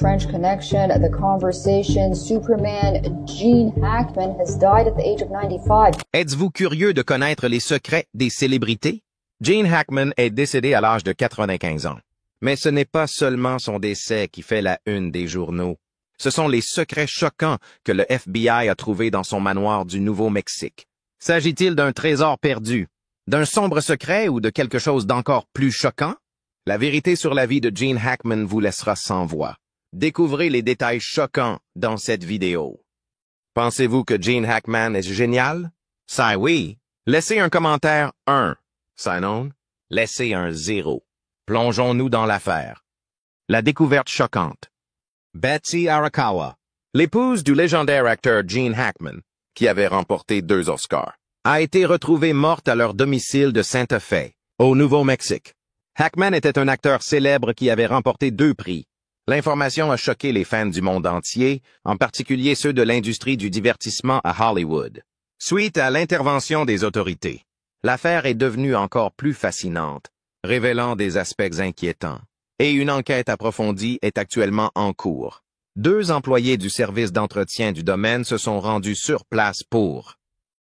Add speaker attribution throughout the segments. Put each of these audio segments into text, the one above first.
Speaker 1: French Connection, The Conversation, Superman, Gene Hackman has died at the age of 95.
Speaker 2: Êtes-vous curieux de connaître les secrets des célébrités? Gene Hackman est décédé à l'âge de 95 ans. Mais ce n'est pas seulement son décès qui fait la une des journaux. Ce sont les secrets choquants que le FBI a trouvés dans son manoir du Nouveau-Mexique. S'agit-il d'un trésor perdu, d'un sombre secret ou de quelque chose d'encore plus choquant? La vérité sur la vie de Gene Hackman vous laissera sans voix. Découvrez les détails choquants dans cette vidéo. Pensez-vous que Gene Hackman est génial? Ça oui. Laissez un commentaire 1. Ça non? Laissez un 0. Plongeons-nous dans l'affaire. La découverte choquante. Betsy Arakawa, l'épouse du légendaire acteur Gene Hackman, qui avait remporté 2 Oscars, a été retrouvée morte à leur domicile de Santa Fe, au Nouveau-Mexique. Hackman était un acteur célèbre qui avait remporté 2 prix. L'information a choqué les fans du monde entier, en particulier ceux de l'industrie du divertissement à Hollywood. Suite à l'intervention des autorités, l'affaire est devenue encore plus fascinante, révélant des aspects inquiétants. Et une enquête approfondie est actuellement en cours. 2 employés du service d'entretien du domaine se sont rendus sur place pour...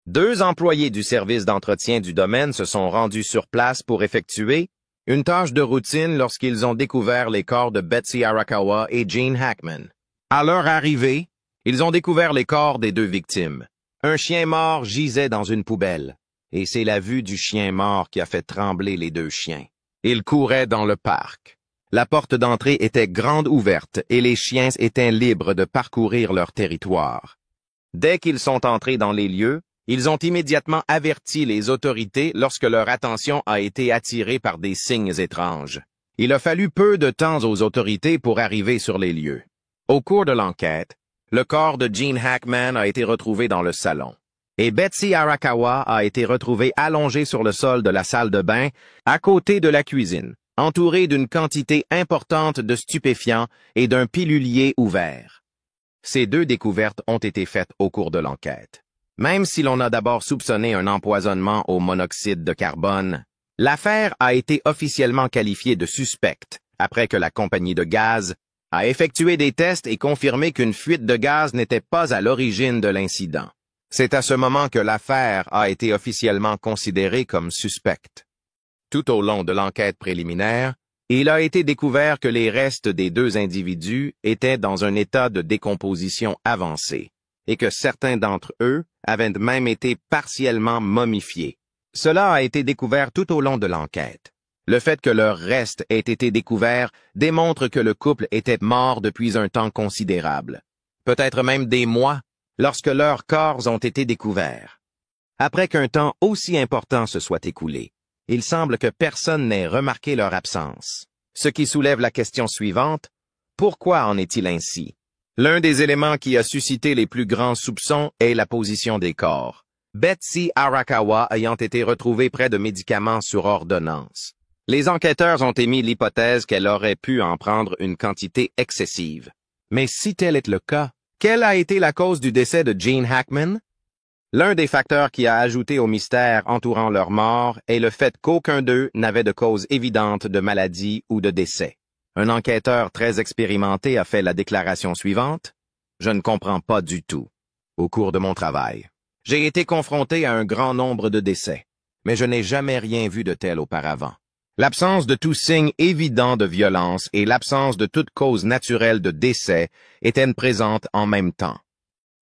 Speaker 2: 2 employés du service d'entretien du domaine se sont rendus sur place pour effectuer une tâche de routine lorsqu'ils ont découvert les corps de Betsy Arakawa et Gene Hackman. À leur arrivée, ils ont découvert les corps des 2 victimes. Un chien mort gisait dans une poubelle, et c'est la vue du chien mort qui a fait trembler les 2 chiens. Ils couraient dans le parc. La porte d'entrée était grande ouverte et les chiens étaient libres de parcourir leur territoire. Dès qu'ils sont entrés dans les lieux, ils ont immédiatement averti les autorités lorsque leur attention a été attirée par des signes étranges. Il a fallu peu de temps aux autorités pour arriver sur les lieux. Au cours de l'enquête, le corps de Gene Hackman a été retrouvé dans le salon, et Betsy Arakawa a été retrouvée allongée sur le sol de la salle de bain, à côté de la cuisine, entourée d'une quantité importante de stupéfiants et d'un pilulier ouvert. Ces 2 découvertes ont été faites au cours de l'enquête. Même si l'on a d'abord soupçonné un empoisonnement au monoxyde de carbone, l'affaire a été officiellement qualifiée de suspecte après que la compagnie de gaz a effectué des tests et confirmé qu'une fuite de gaz n'était pas à l'origine de l'incident. C'est à ce moment que l'affaire a été officiellement considérée comme suspecte. Tout au long de l'enquête préliminaire, il a été découvert que les restes des 2 individus étaient dans un état de décomposition avancé, et que certains d'entre eux avaient même été partiellement momifiés. Cela a été découvert tout au long de l'enquête. Le fait que leurs restes aient été découverts démontre que le couple était mort depuis un temps considérable, peut-être même des mois, lorsque leurs corps ont été découverts. Après qu'un temps aussi important se soit écoulé, il semble que personne n'ait remarqué leur absence. Ce qui soulève la question suivante, pourquoi en est-il ainsi? L'un des éléments qui a suscité les plus grands soupçons est la position des corps. Betsy Arakawa ayant été retrouvée près de médicaments sur ordonnance. Les enquêteurs ont émis l'hypothèse qu'elle aurait pu en prendre une quantité excessive. Mais si tel est le cas, quelle a été la cause du décès de Gene Hackman? L'un des facteurs qui a ajouté au mystère entourant leur mort est le fait qu'aucun d'eux n'avait de cause évidente de maladie ou de décès. Un enquêteur très expérimenté a fait la déclaration suivante. « Je ne comprends pas du tout. Au cours de mon travail, j'ai été confronté à un grand nombre de décès, mais je n'ai jamais rien vu de tel auparavant. L'absence de tout signe évident de violence et l'absence de toute cause naturelle de décès étaient présentes en même temps. »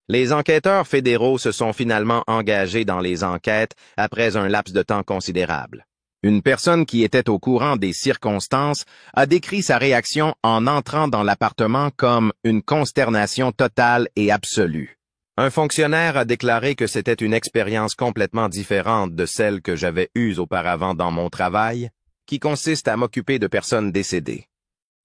Speaker 2: Les enquêteurs fédéraux se sont finalement engagés dans les enquêtes après un laps de temps considérable. Une personne qui était au courant des circonstances a décrit sa réaction en entrant dans l'appartement comme une consternation totale et absolue. Un fonctionnaire a déclaré que c'était une expérience complètement différente de celle que j'avais eue auparavant dans mon travail, qui consiste à m'occuper de personnes décédées.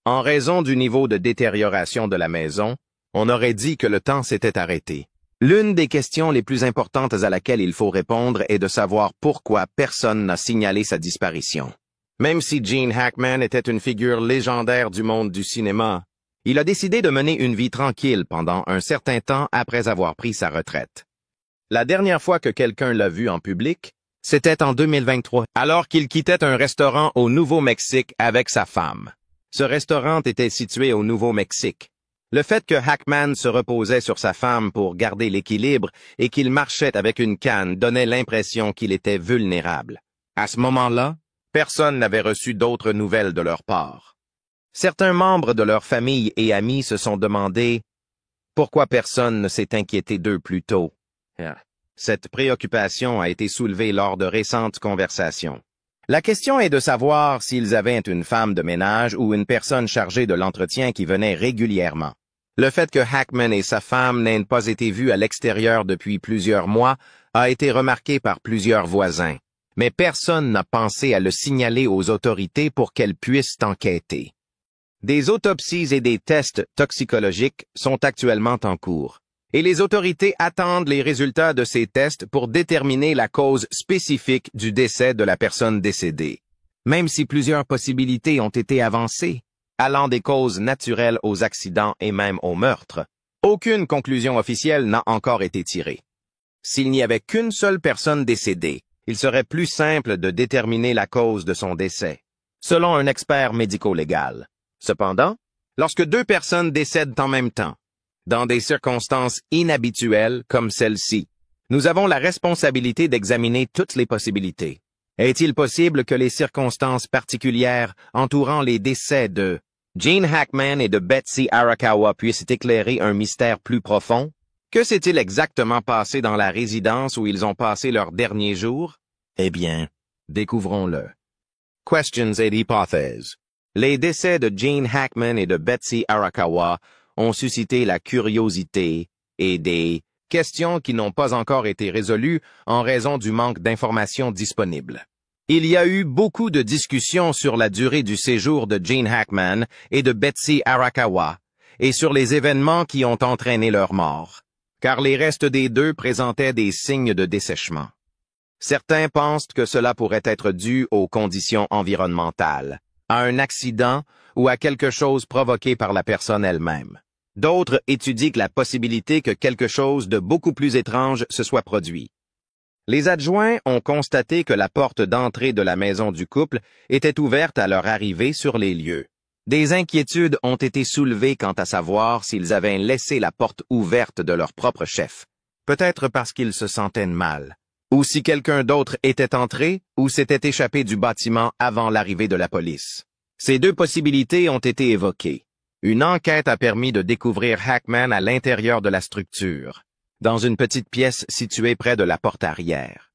Speaker 2: En raison du niveau de détérioration de la maison, on aurait dit que le temps s'était arrêté. L'une des questions les plus importantes à laquelle il faut répondre est de savoir pourquoi personne n'a signalé sa disparition. Même si Gene Hackman était une figure légendaire du monde du cinéma, il a décidé de mener une vie tranquille pendant un certain temps après avoir pris sa retraite. La dernière fois que quelqu'un l'a vu en public, c'était en 2023, alors qu'il quittait un restaurant au Nouveau-Mexique avec sa femme. Ce restaurant était situé au Nouveau-Mexique, Le fait que Hackman se reposait sur sa femme pour garder l'équilibre et qu'il marchait avec une canne donnait l'impression qu'il était vulnérable. À ce moment-là, personne n'avait reçu d'autres nouvelles de leur part. Certains membres de leur famille et amis se sont demandé pourquoi personne ne s'est inquiété d'eux plus tôt. Cette préoccupation a été soulevée lors de récentes conversations. La question est de savoir s'ils avaient une femme de ménage ou une personne chargée de l'entretien qui venait régulièrement. Le fait que Hackman et sa femme n'aient pas été vus à l'extérieur depuis plusieurs mois a été remarqué par plusieurs voisins, mais personne n'a pensé à le signaler aux autorités pour qu'elles puissent enquêter. Des autopsies et des tests toxicologiques sont actuellement en cours, et les autorités attendent les résultats de ces tests pour déterminer la cause spécifique du décès de la personne décédée. Même si plusieurs possibilités ont été avancées, allant des causes naturelles aux accidents et même aux meurtres, aucune conclusion officielle n'a encore été tirée. S'il n'y avait qu'une seule personne décédée, il serait plus simple de déterminer la cause de son décès, selon un expert médico-légal. Cependant, lorsque deux personnes décèdent en même temps, dans des circonstances inhabituelles comme celle-ci, nous avons la responsabilité d'examiner toutes les possibilités. Est-il possible que les circonstances particulières entourant les décès de Gene Hackman et de Betsy Arakawa puissent éclairer un mystère plus profond? Que s'est-il exactement passé dans la résidence où ils ont passé leurs derniers jours? Eh bien, découvrons-le. Questions et hypothèses. Les décès de Gene Hackman et de Betsy Arakawa ont suscité la curiosité et des questions qui n'ont pas encore été résolues en raison du manque d'informations disponibles. Il y a eu beaucoup de discussions sur la durée du séjour de Gene Hackman et de Betsy Arakawa et sur les événements qui ont entraîné leur mort, car les restes des deux présentaient des signes de dessèchement. Certains pensent que cela pourrait être dû aux conditions environnementales, à un accident ou à quelque chose provoqué par la personne elle-même. D'autres étudient la possibilité que quelque chose de beaucoup plus étrange se soit produit. Les adjoints ont constaté que la porte d'entrée de la maison du couple était ouverte à leur arrivée sur les lieux. Des inquiétudes ont été soulevées quant à savoir s'ils avaient laissé la porte ouverte de leur propre chef, peut-être parce qu'ils se sentaient mal, ou si quelqu'un d'autre était entré ou s'était échappé du bâtiment avant l'arrivée de la police. Ces deux possibilités ont été évoquées. Une enquête a permis de découvrir Hackman à l'intérieur de la structure, dans une petite pièce située près de la porte arrière.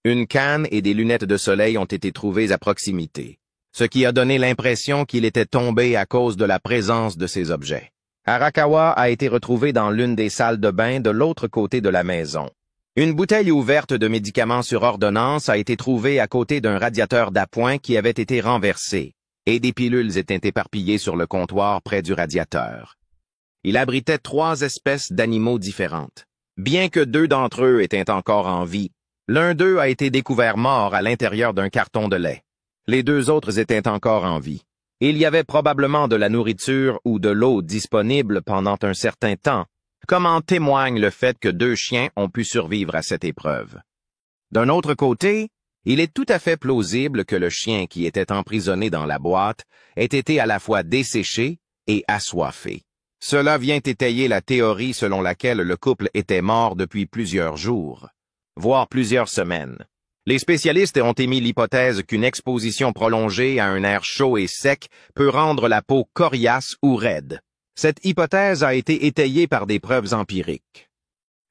Speaker 2: Une canne et des lunettes de soleil ont été trouvées à proximité, ce qui a donné l'impression qu'il était tombé à cause de la présence de ces objets. Arakawa a été retrouvé dans l'une des salles de bain de l'autre côté de la maison. Une bouteille ouverte de médicaments sur ordonnance a été trouvée à côté d'un radiateur d'appoint qui avait été renversé, et des pilules étaient éparpillées sur le comptoir près du radiateur. Il abritait 3 espèces d'animaux différentes. Bien que 2 d'entre eux étaient encore en vie, l'un d'eux a été découvert mort à l'intérieur d'un carton de lait. Les 2 autres étaient encore en vie. Il y avait probablement de la nourriture ou de l'eau disponible pendant un certain temps, comme en témoigne le fait que 2 chiens ont pu survivre à cette épreuve. D'un autre côté, il est tout à fait plausible que le chien qui était emprisonné dans la boîte ait été à la fois desséché et assoiffé. Cela vient étayer la théorie selon laquelle le couple était mort depuis plusieurs jours, voire plusieurs semaines. Les spécialistes ont émis l'hypothèse qu'une exposition prolongée à un air chaud et sec peut rendre la peau coriace ou raide. Cette hypothèse a été étayée par des preuves empiriques.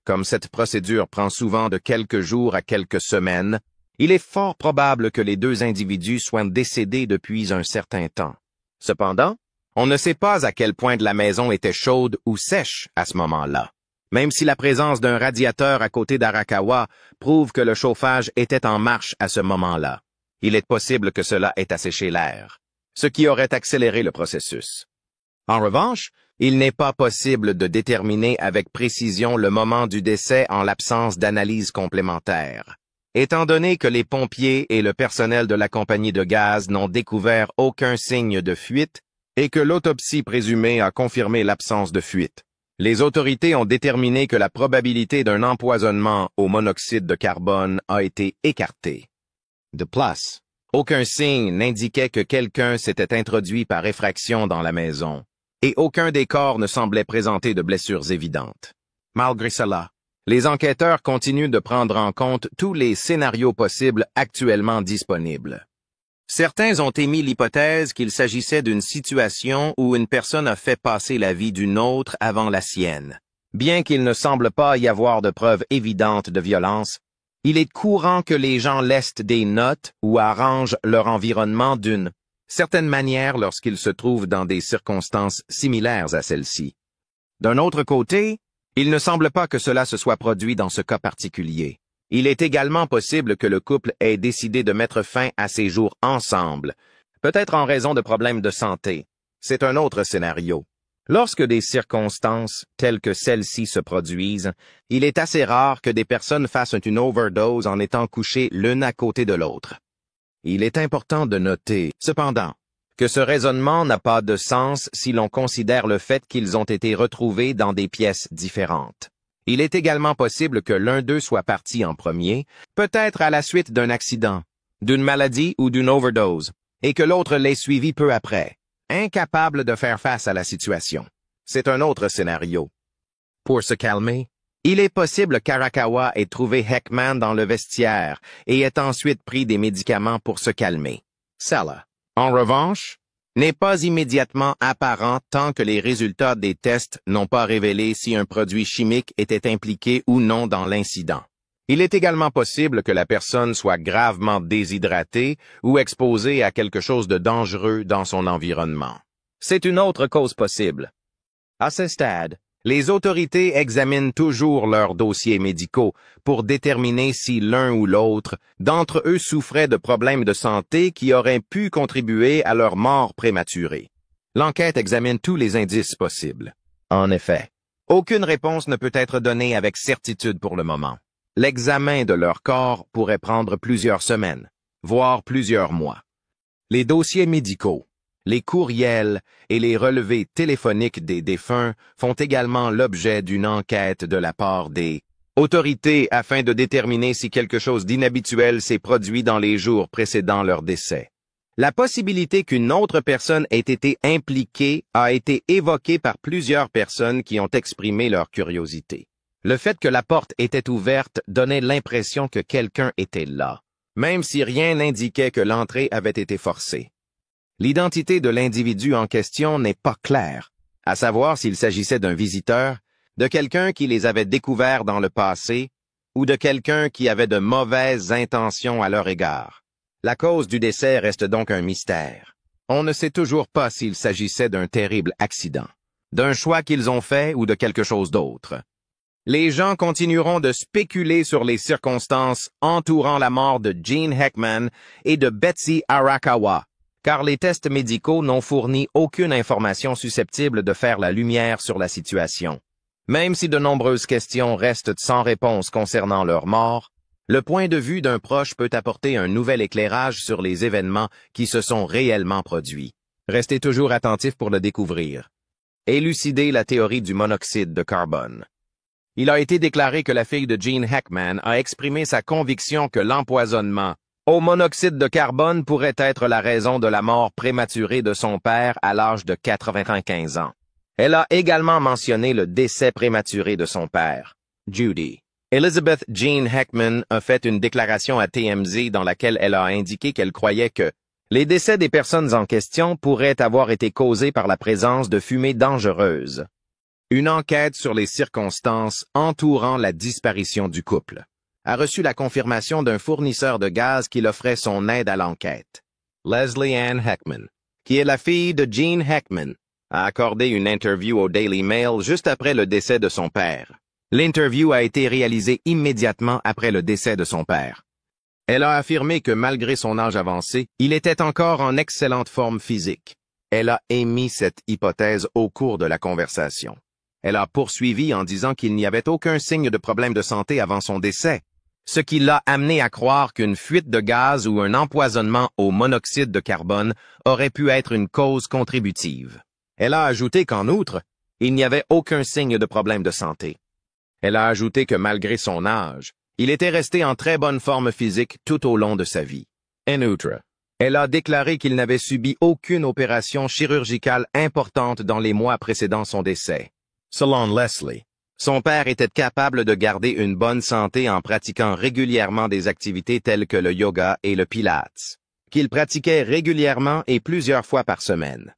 Speaker 2: Comme cette procédure prend souvent de quelques jours à quelques semaines, il est fort probable que les 2 individus soient décédés depuis un certain temps. Cependant, on ne sait pas à quel point la maison était chaude ou sèche à ce moment-là, même si la présence d'un radiateur à côté d'Arakawa prouve que le chauffage était en marche à ce moment-là. Il est possible que cela ait asséché l'air, ce qui aurait accéléré le processus. En revanche, il n'est pas possible de déterminer avec précision le moment du décès en l'absence d'analyse complémentaire, étant donné que les pompiers et le personnel de la compagnie de gaz n'ont découvert aucun signe de fuite et que l'autopsie présumée a confirmé l'absence de fuite. Les autorités ont déterminé que la probabilité d'un empoisonnement au monoxyde de carbone a été écartée. De plus, aucun signe n'indiquait que quelqu'un s'était introduit par effraction dans la maison, et aucun des corps ne semblait présenter de blessures évidentes. Malgré cela, les enquêteurs continuent de prendre en compte tous les scénarios possibles actuellement disponibles. Certains ont émis l'hypothèse qu'il s'agissait d'une situation où une personne a fait passer la vie d'une autre avant la sienne. Bien qu'il ne semble pas y avoir de preuves évidentes de violence, il est courant que les gens laissent des notes ou arrangent leur environnement d'une certaine manière lorsqu'ils se trouvent dans des circonstances similaires à celle-ci. D'un autre côté, il ne semble pas que cela se soit produit dans ce cas particulier. Il est également possible que le couple ait décidé de mettre fin à ses jours ensemble, peut-être en raison de problèmes de santé. C'est un autre scénario. Lorsque des circonstances telles que celles-ci se produisent, il est assez rare que des personnes fassent une overdose en étant couchées l'une à côté de l'autre. Il est important de noter, cependant, que ce raisonnement n'a pas de sens si l'on considère le fait qu'ils ont été retrouvés dans des pièces différentes. Il est également possible que l'un d'eux soit parti en premier, peut-être à la suite d'un accident, d'une maladie ou d'une overdose, et que l'autre l'ait suivi peu après, incapable de faire face à la situation. C'est un autre scénario. Pour se calmer, il est possible qu'Arakawa ait trouvé Heckman dans le vestiaire et ait ensuite pris des médicaments pour se calmer. Cela, en revanche, n'est pas immédiatement apparent tant que les résultats des tests n'ont pas révélé si un produit chimique était impliqué ou non dans l'incident. Il est également possible que la personne soit gravement déshydratée ou exposée à quelque chose de dangereux dans son environnement. C'est une autre cause possible. À ce stade, les autorités examinent toujours leurs dossiers médicaux pour déterminer si l'un ou l'autre d'entre eux souffrait de problèmes de santé qui auraient pu contribuer à leur mort prématurée. L'enquête examine tous les indices possibles. En effet, aucune réponse ne peut être donnée avec certitude pour le moment. L'examen de leur corps pourrait prendre plusieurs semaines, voire plusieurs mois. Les dossiers médicaux, les courriels et les relevés téléphoniques des défunts font également l'objet d'une enquête de la part des autorités afin de déterminer si quelque chose d'inhabituel s'est produit dans les jours précédant leur décès. La possibilité qu'une autre personne ait été impliquée a été évoquée par plusieurs personnes qui ont exprimé leur curiosité. Le fait que la porte était ouverte donnait l'impression que quelqu'un était là, même si rien n'indiquait que l'entrée avait été forcée. L'identité de l'individu en question n'est pas claire, à savoir s'il s'agissait d'un visiteur, de quelqu'un qui les avait découverts dans le passé, ou de quelqu'un qui avait de mauvaises intentions à leur égard. La cause du décès reste donc un mystère. On ne sait toujours pas s'il s'agissait d'un terrible accident, d'un choix qu'ils ont fait ou de quelque chose d'autre. Les gens continueront de spéculer sur les circonstances entourant la mort de Gene Heckman et de Betsy Arakawa, car les tests médicaux n'ont fourni aucune information susceptible de faire la lumière sur la situation. Même si de nombreuses questions restent sans réponse concernant leur mort, le point de vue d'un proche peut apporter un nouvel éclairage sur les événements qui se sont réellement produits. Restez toujours attentifs pour le découvrir. Élucider la théorie du monoxyde de carbone. Il a été déclaré que la fille de Gene Hackman a exprimé sa conviction que l'empoisonnement au monoxyde de carbone pourrait être la raison de la mort prématurée de son père à l'âge de 95 ans. Elle a également mentionné le décès prématuré de son père, Judy. Elizabeth Jean Heckman a fait une déclaration à TMZ dans laquelle elle a indiqué qu'elle croyait que les décès des personnes en question pourraient avoir été causés par la présence de fumée dangereuse. Une enquête sur les circonstances entourant la disparition du couple a reçu la confirmation d'un fournisseur de gaz qui offrait son aide à l'enquête. Leslie Ann Heckman, qui est la fille de Gene Heckman, a accordé une interview au Daily Mail juste après le décès de son père. L'interview a été réalisée immédiatement après le décès de son père. Elle a affirmé que malgré son âge avancé, il était encore en excellente forme physique. Elle a émis cette hypothèse au cours de la conversation. Elle a poursuivi en disant qu'il n'y avait aucun signe de problème de santé avant son décès, ce qui l'a amené à croire qu'une fuite de gaz ou un empoisonnement au monoxyde de carbone aurait pu être une cause contributive. Elle a ajouté qu'en outre, il n'y avait aucun signe de problème de santé. Elle a ajouté que malgré son âge, il était resté en très bonne forme physique tout au long de sa vie. En outre, Elle a déclaré qu'il n'avait subi aucune opération chirurgicale importante dans les mois précédant son décès. Selon Leslie, son père était capable de garder une bonne santé en pratiquant régulièrement des activités telles que le yoga et le pilates, qu'il pratiquait régulièrement et plusieurs fois par semaine.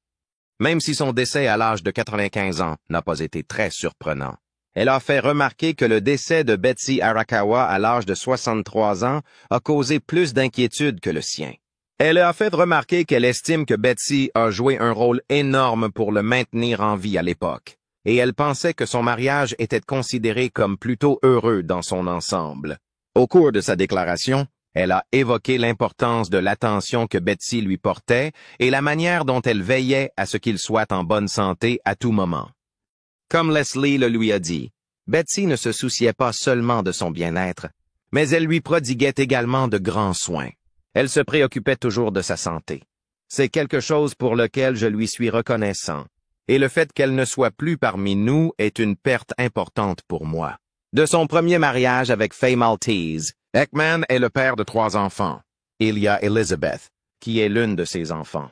Speaker 2: Même si son décès à l'âge de 95 ans n'a pas été très surprenant, elle a fait remarquer que le décès de Betsy Arakawa à l'âge de 63 ans a causé plus d'inquiétude que le sien. Elle a fait remarquer qu'elle estime que Betsy a joué un rôle énorme pour le maintenir en vie à l'époque, et elle pensait que son mariage était considéré comme plutôt heureux dans son ensemble. Au cours de sa déclaration, elle a évoqué l'importance de l'attention que Betsy lui portait et la manière dont elle veillait à ce qu'il soit en bonne santé à tout moment. Comme Leslie le lui a dit, Betsy ne se souciait pas seulement de son bien-être, mais elle lui prodiguait également de grands soins. Elle se préoccupait toujours de sa santé. C'est quelque chose pour lequel je lui suis reconnaissant, et le fait qu'elle ne soit plus parmi nous est une perte importante pour moi. De son premier mariage avec Faye Maltese, Heckman est le père de 3 enfants. Il y a Elizabeth, qui est l'une de ses enfants.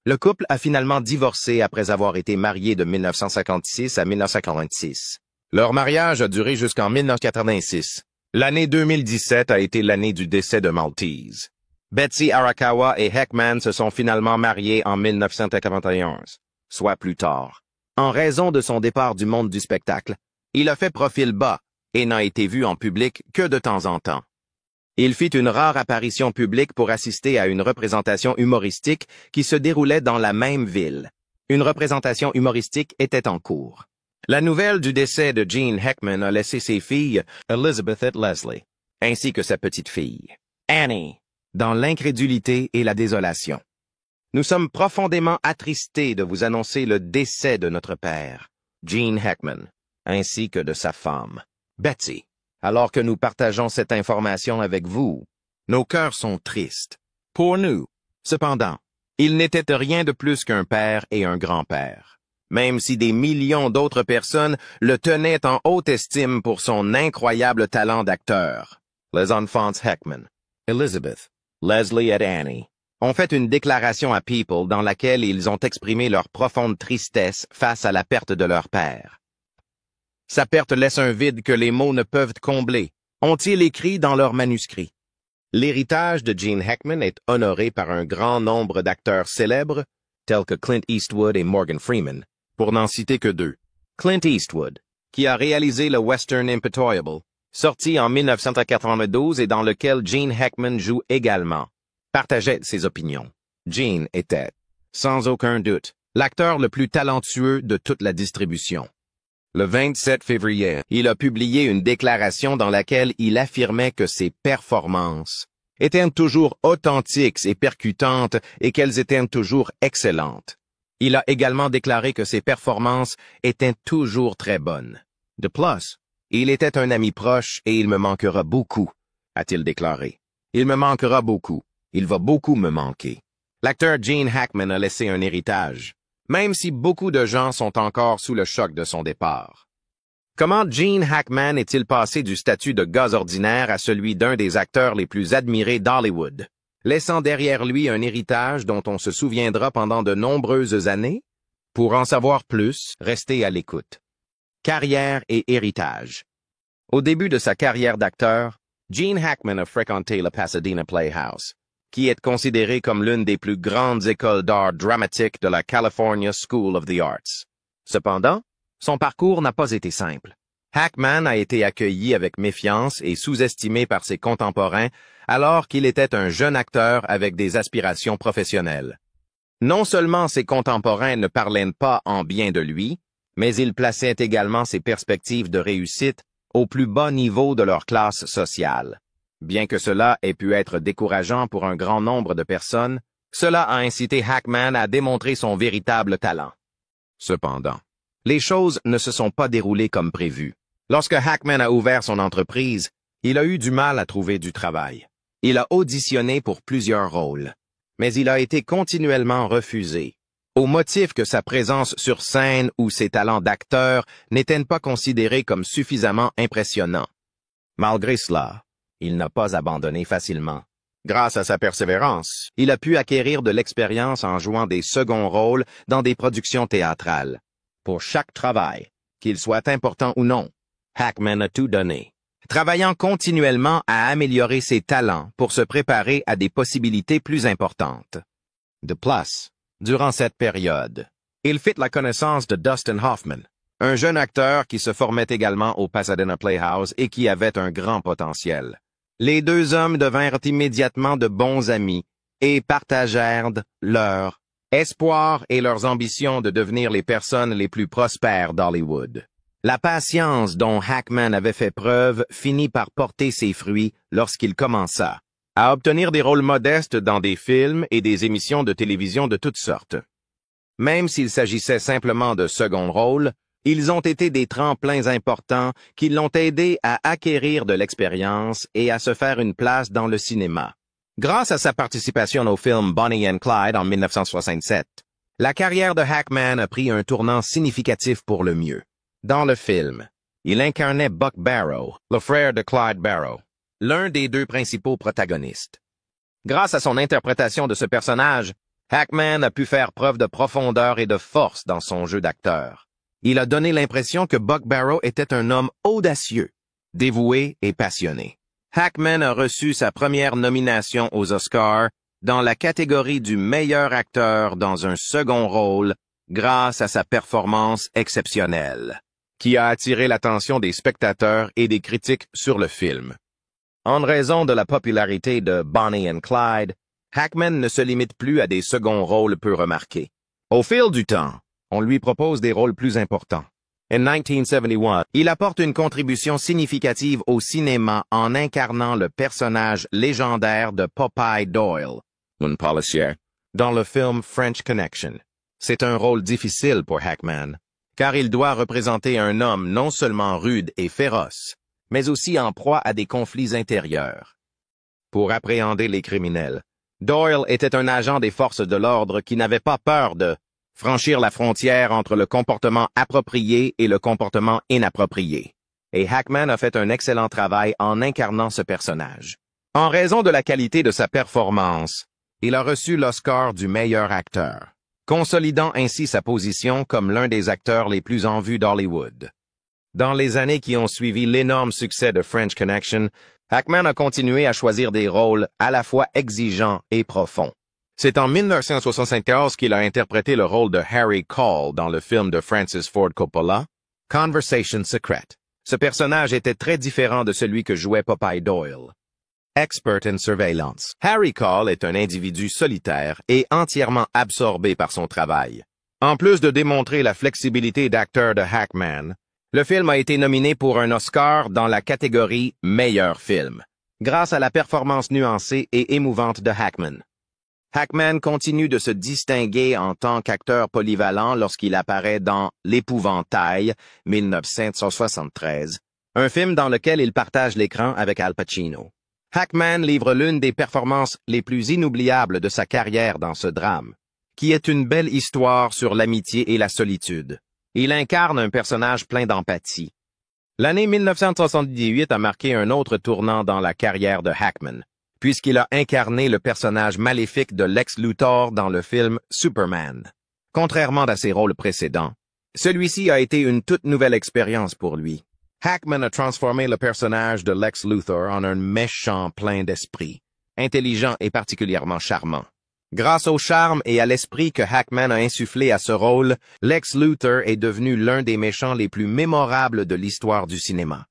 Speaker 2: Le couple a finalement divorcé après avoir été marié de 1956 à 1986. Leur mariage a duré jusqu'en 1986. L'année 2017 a été l'année du décès de Maltese. Betsy Arakawa et Heckman se sont finalement mariés en 1991, soit plus tard. En raison de son départ du monde du spectacle, il a fait profil bas et n'a été vu en public que de temps en temps. Il fit une rare apparition publique pour assister à une représentation humoristique qui se déroulait dans la même ville. Une représentation humoristique était en cours. La nouvelle du décès de Gene Hackman a laissé ses filles, Elizabeth et Leslie, ainsi que sa petite-fille, Annie, dans l'incrédulité et la désolation. Nous sommes profondément attristés de vous annoncer le décès de notre père, Gene Hackman, ainsi que de sa femme, Betsy. Alors que nous partageons cette information avec vous, nos cœurs sont tristes. Pour nous, cependant, il n'était rien de plus qu'un père et un grand-père, même si des millions d'autres personnes le tenaient en haute estime pour son incroyable talent d'acteur. Les enfants Hackman, Elizabeth, Leslie et Annie ont fait une déclaration à People dans laquelle ils ont exprimé leur profonde tristesse face à la perte de leur père. Sa perte laisse un vide que les mots ne peuvent combler, ont-ils écrit dans leur manuscrit. L'héritage de Gene Hackman est honoré par un grand nombre d'acteurs célèbres, tels que Clint Eastwood et Morgan Freeman, pour n'en citer que 2. Clint Eastwood, qui a réalisé le western Impitoyable, sorti en 1992 et dans lequel Gene Hackman joue également, partageait ses opinions. Gene était, sans aucun doute, l'acteur le plus talentueux de toute la distribution. Le 27 février, il a publié une déclaration dans laquelle il affirmait que ses performances étaient toujours authentiques et percutantes et qu'elles étaient toujours excellentes. Il a également déclaré que ses performances étaient toujours très bonnes. De plus, il était un ami proche et il me manquera beaucoup, a-t-il déclaré. Il me manquera beaucoup. Il va beaucoup me manquer. L'acteur Gene Hackman a laissé un héritage, même si beaucoup de gens sont encore sous le choc de son départ. Comment Gene Hackman est-il passé du statut de gars ordinaire à celui d'un des acteurs les plus admirés d'Hollywood, laissant derrière lui un héritage dont on se souviendra pendant de nombreuses années? Pour en savoir plus, restez à l'écoute. Carrière et héritage. Au début de sa carrière d'acteur, Gene Hackman a fréquenté le Pasadena Playhouse, qui est considéré comme l'une des plus grandes écoles d'art dramatique de la California School of the Arts. Cependant, son parcours n'a pas été simple. Hackman a été accueilli avec méfiance et sous-estimé par ses contemporains alors qu'il était un jeune acteur avec des aspirations professionnelles. Non seulement ses contemporains ne parlaient pas en bien de lui, mais ils plaçaient également ses perspectives de réussite au plus bas niveau de leur classe sociale. Bien que cela ait pu être décourageant pour un grand nombre de personnes, cela a incité Hackman à démontrer son véritable talent. Cependant, les choses ne se sont pas déroulées comme prévu. Lorsque Hackman a ouvert son entreprise, il a eu du mal à trouver du travail. Il a auditionné pour plusieurs rôles, mais il a été continuellement refusé, au motif que sa présence sur scène ou ses talents d'acteur n'étaient pas considérés comme suffisamment impressionnants. Malgré cela, il n'a pas abandonné facilement. Grâce à sa persévérance, il a pu acquérir de l'expérience en jouant des seconds rôles dans des productions théâtrales. Pour chaque travail, qu'il soit important ou non, Hackman a tout donné, travaillant continuellement à améliorer ses talents pour se préparer à des possibilités plus importantes. De plus, durant cette période, il fit la connaissance de Dustin Hoffman, un jeune acteur qui se formait également au Pasadena Playhouse et qui avait un grand potentiel. Les deux hommes devinrent immédiatement de bons amis et partagèrent leurs espoirs et leurs ambitions de devenir les personnes les plus prospères d'Hollywood. La patience dont Hackman avait fait preuve finit par porter ses fruits lorsqu'il commença à obtenir des rôles modestes dans des films et des émissions de télévision de toutes sortes. Même s'il s'agissait simplement de second rôles, ils ont été des tremplins importants qui l'ont aidé à acquérir de l'expérience et à se faire une place dans le cinéma. Grâce à sa participation au film Bonnie and Clyde en 1967, la carrière de Hackman a pris un tournant significatif pour le mieux. Dans le film, il incarnait Buck Barrow, le frère de Clyde Barrow, l'un des deux principaux protagonistes. Grâce à son interprétation de ce personnage, Hackman a pu faire preuve de profondeur et de force dans son jeu d'acteur. Il a donné l'impression que Buck Barrow était un homme audacieux, dévoué et passionné. Hackman a reçu sa première nomination aux Oscars dans la catégorie du meilleur acteur dans un second rôle grâce à sa performance exceptionnelle, qui a attiré l'attention des spectateurs et des critiques sur le film. En raison de la popularité de Bonnie and Clyde, Hackman ne se limite plus à des seconds rôles peu remarqués. Au fil du temps, on lui propose des rôles plus importants. En 1971, il apporte une contribution significative au cinéma en incarnant le personnage légendaire de Popeye Doyle, une policière, dans le film French Connection. C'est un rôle difficile pour Hackman, car il doit représenter un homme non seulement rude et féroce, mais aussi en proie à des conflits intérieurs. Pour appréhender les criminels, Doyle était un agent des forces de l'ordre qui n'avait pas peur de franchir la frontière entre le comportement approprié et le comportement inapproprié. Et Hackman a fait un excellent travail en incarnant ce personnage. En raison de la qualité de sa performance, il a reçu l'Oscar du meilleur acteur, consolidant ainsi sa position comme l'un des acteurs les plus en vue d'Hollywood. Dans les années qui ont suivi l'énorme succès de French Connection, Hackman a continué à choisir des rôles à la fois exigeants et profonds. C'est en 1974 qu'il a interprété le rôle de Harry Cole dans le film de Francis Ford Coppola, Conversation Secret. Ce personnage était très différent de celui que jouait Popeye Doyle. Expert in surveillance, Harry Cole est un individu solitaire et entièrement absorbé par son travail. En plus de démontrer la flexibilité d'acteur de Hackman, le film a été nominé pour un Oscar dans la catégorie Meilleur film, grâce à la performance nuancée et émouvante de Hackman. Hackman continue de se distinguer en tant qu'acteur polyvalent lorsqu'il apparaît dans L'Épouvantail, 1973, un film dans lequel il partage l'écran avec Al Pacino. Hackman livre l'une des performances les plus inoubliables de sa carrière dans ce drame, qui est une belle histoire sur l'amitié et la solitude. Il incarne un personnage plein d'empathie. L'année 1978 a marqué un autre tournant dans la carrière de Hackman, puisqu'il a incarné le personnage maléfique de Lex Luthor dans le film Superman. Contrairement à ses rôles précédents, celui-ci a été une toute nouvelle expérience pour lui. Hackman a transformé le personnage de Lex Luthor en un méchant plein d'esprit, intelligent et particulièrement charmant. Grâce au charme et à l'esprit que Hackman a insufflé à ce rôle, Lex Luthor est devenu l'un des méchants les plus mémorables de l'histoire du cinéma.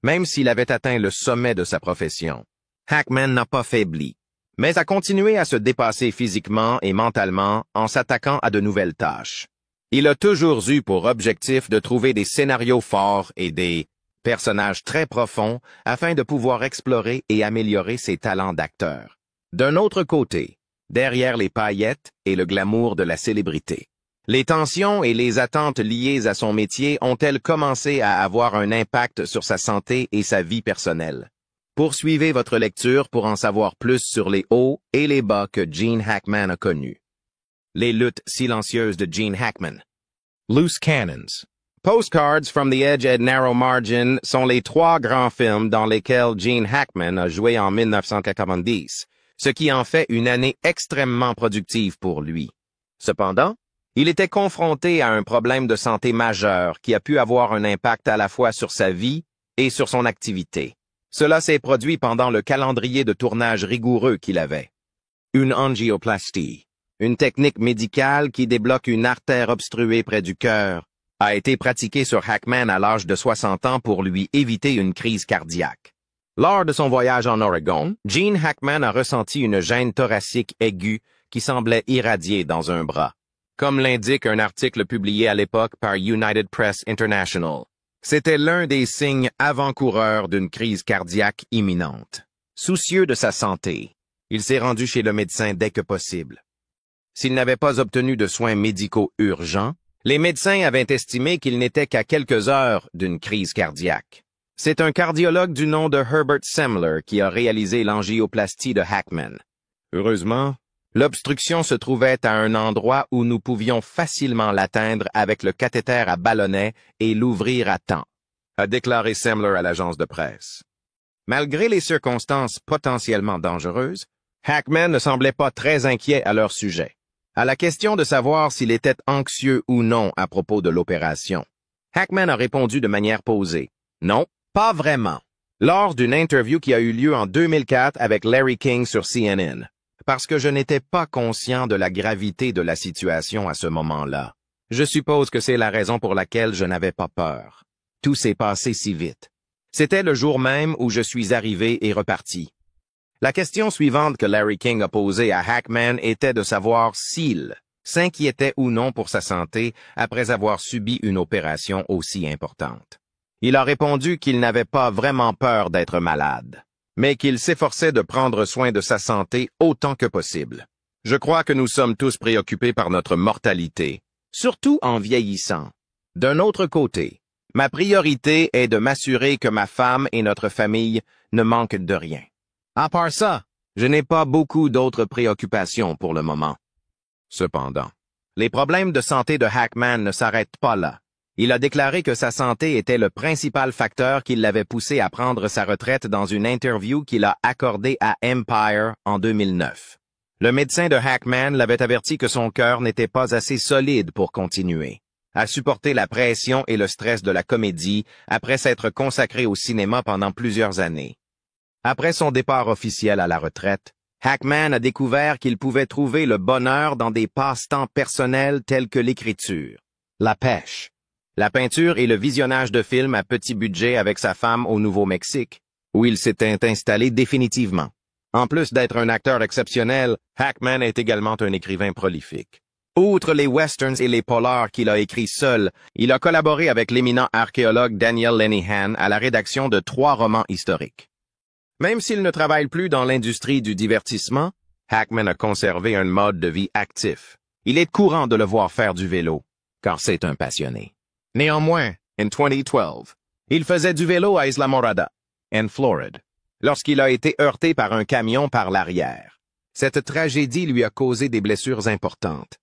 Speaker 2: Même s'il avait atteint le sommet de sa profession, Hackman n'a pas faibli, mais a continué à se dépasser physiquement et mentalement en s'attaquant à de nouvelles tâches. Il a toujours eu pour objectif de trouver des scénarios forts et des personnages très profonds afin de pouvoir explorer et améliorer ses talents d'acteur. D'un autre côté, derrière les paillettes et le glamour de la célébrité, les tensions et les attentes liées à son métier ont-elles commencé à avoir un impact sur sa santé et sa vie personnelle? Poursuivez votre lecture pour en savoir plus sur les hauts et les bas que Gene Hackman a connus. Les luttes silencieuses de Gene Hackman. Loose Cannons. Postcards from the Edge and Narrow Margin sont les trois grands films dans lesquels Gene Hackman a joué en 1990, ce qui en fait une année extrêmement productive pour lui. Cependant, il était confronté à un problème de santé majeur qui a pu avoir un impact à la fois sur sa vie et sur son activité. Cela s'est produit pendant le calendrier de tournage rigoureux qu'il avait. Une angioplastie, une technique médicale qui débloque une artère obstruée près du cœur, a été pratiquée sur Hackman à l'âge de 60 ans pour lui éviter une crise cardiaque. Lors de son voyage en Oregon, Gene Hackman a ressenti une gêne thoracique aiguë qui semblait irradier dans un bras. Comme l'indique un article publié à l'époque par United Press International, c'était l'un des signes avant-coureurs d'une crise cardiaque imminente. Soucieux de sa santé, il s'est rendu chez le médecin dès que possible. S'il n'avait pas obtenu de soins médicaux urgents, les médecins avaient estimé qu'il n'était qu'à quelques heures d'une crise cardiaque. C'est un cardiologue du nom de Herbert Semler qui a réalisé l'angioplastie de Hackman. Heureusement, l'obstruction se trouvait à un endroit où nous pouvions facilement l'atteindre avec le cathéter à ballonnet et l'ouvrir à temps, a déclaré Semler à l'agence de presse. Malgré les circonstances potentiellement dangereuses, Hackman ne semblait pas très inquiet à leur sujet. À la question de savoir s'il était anxieux ou non à propos de l'opération, Hackman a répondu de manière posée. Non, pas vraiment. Lors d'une interview qui a eu lieu en 2004 avec Larry King sur CNN, parce que je n'étais pas conscient de la gravité de la situation à ce moment-là. Je suppose que c'est la raison pour laquelle je n'avais pas peur. Tout s'est passé si vite. C'était le jour même où je suis arrivé et reparti. La question suivante que Larry King a posée à Hackman était de savoir s'il s'inquiétait ou non pour sa santé après avoir subi une opération aussi importante. Il a répondu qu'il n'avait pas vraiment peur d'être malade, mais qu'il s'efforçait de prendre soin de sa santé autant que possible. Je crois que nous sommes tous préoccupés par notre mortalité, surtout en vieillissant. D'un autre côté, ma priorité est de m'assurer que ma femme et notre famille ne manquent de rien. À part ça, je n'ai pas beaucoup d'autres préoccupations pour le moment. Cependant, les problèmes de santé de Hackman ne s'arrêtent pas là. Il a déclaré que sa santé était le principal facteur qui l'avait poussé à prendre sa retraite dans une interview qu'il a accordée à Empire en 2009. Le médecin de Hackman l'avait averti que son cœur n'était pas assez solide pour continuer, à supporter la pression et le stress de la comédie après s'être consacré au cinéma pendant plusieurs années. Après son départ officiel à la retraite, Hackman a découvert qu'il pouvait trouver le bonheur dans des passe-temps personnels tels que l'écriture, la pêche, la peinture et le visionnage de films à petit budget avec sa femme au Nouveau-Mexique, où il s'était installé définitivement. En plus d'être un acteur exceptionnel, Hackman est également un écrivain prolifique. Outre les westerns et les polars qu'il a écrits seul, il a collaboré avec l'éminent archéologue Daniel Lenihan à la rédaction de 3 romans historiques. Même s'il ne travaille plus dans l'industrie du divertissement, Hackman a conservé un mode de vie actif. Il est courant de le voir faire du vélo, car c'est un passionné. Néanmoins, en 2012, il faisait du vélo à Isla Morada, en Floride, lorsqu'il a été heurté par un camion par l'arrière. Cette tragédie lui a causé des blessures importantes.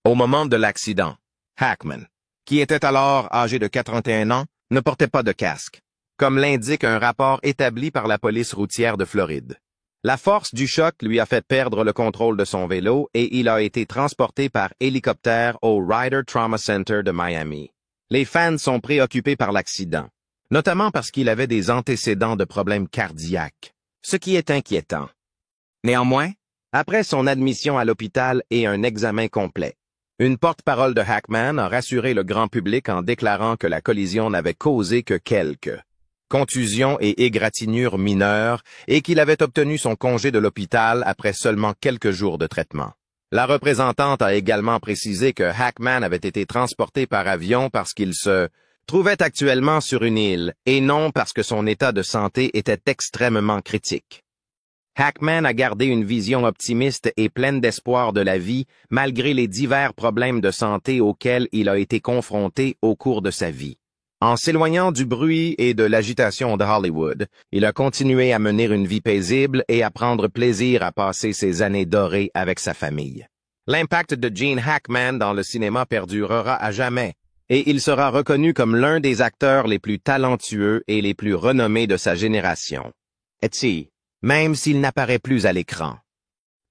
Speaker 2: Au moment de l'accident, Hackman, qui était alors âgé de 81 ans, ne portait pas de casque, comme l'indique un rapport établi par la police routière de Floride. La force du choc lui a fait perdre le contrôle de son vélo et il a été transporté par hélicoptère au Ryder Trauma Center de Miami. Les fans sont préoccupés par l'accident, notamment parce qu'il avait des antécédents de problèmes cardiaques, ce qui est inquiétant. Néanmoins, après son admission à l'hôpital et un examen complet, une porte-parole de Hackman a rassuré le grand public en déclarant que la collision n'avait causé que quelques contusions et égratignures mineures et qu'il avait obtenu son congé de l'hôpital après seulement quelques jours de traitement. La représentante a également précisé que Hackman avait été transporté par avion parce qu'il se trouvait actuellement sur une île et non parce que son état de santé était extrêmement critique. Hackman a gardé une vision optimiste et pleine d'espoir de la vie malgré les divers problèmes de santé auxquels il a été confronté au cours de sa vie. En s'éloignant du bruit et de l'agitation de Hollywood, il a continué à mener une vie paisible et à prendre plaisir à passer ses années dorées avec sa famille. L'impact de Gene Hackman dans le cinéma perdurera à jamais, et il sera reconnu comme l'un des acteurs les plus talentueux et les plus renommés de sa génération. Même s'il n'apparaît plus à l'écran.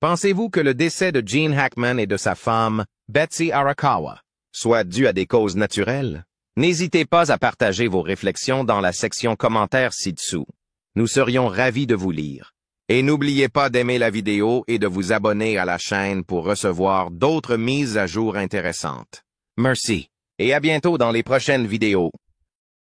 Speaker 2: Pensez-vous que le décès de Gene Hackman et de sa femme, Betsy Arakawa, soit dû à des causes naturelles? N'hésitez pas à partager vos réflexions dans la section commentaires ci-dessous. Nous serions ravis de vous lire. Et n'oubliez pas d'aimer la vidéo et de vous abonner à la chaîne pour recevoir d'autres mises à jour intéressantes. Merci, et à bientôt dans les prochaines vidéos.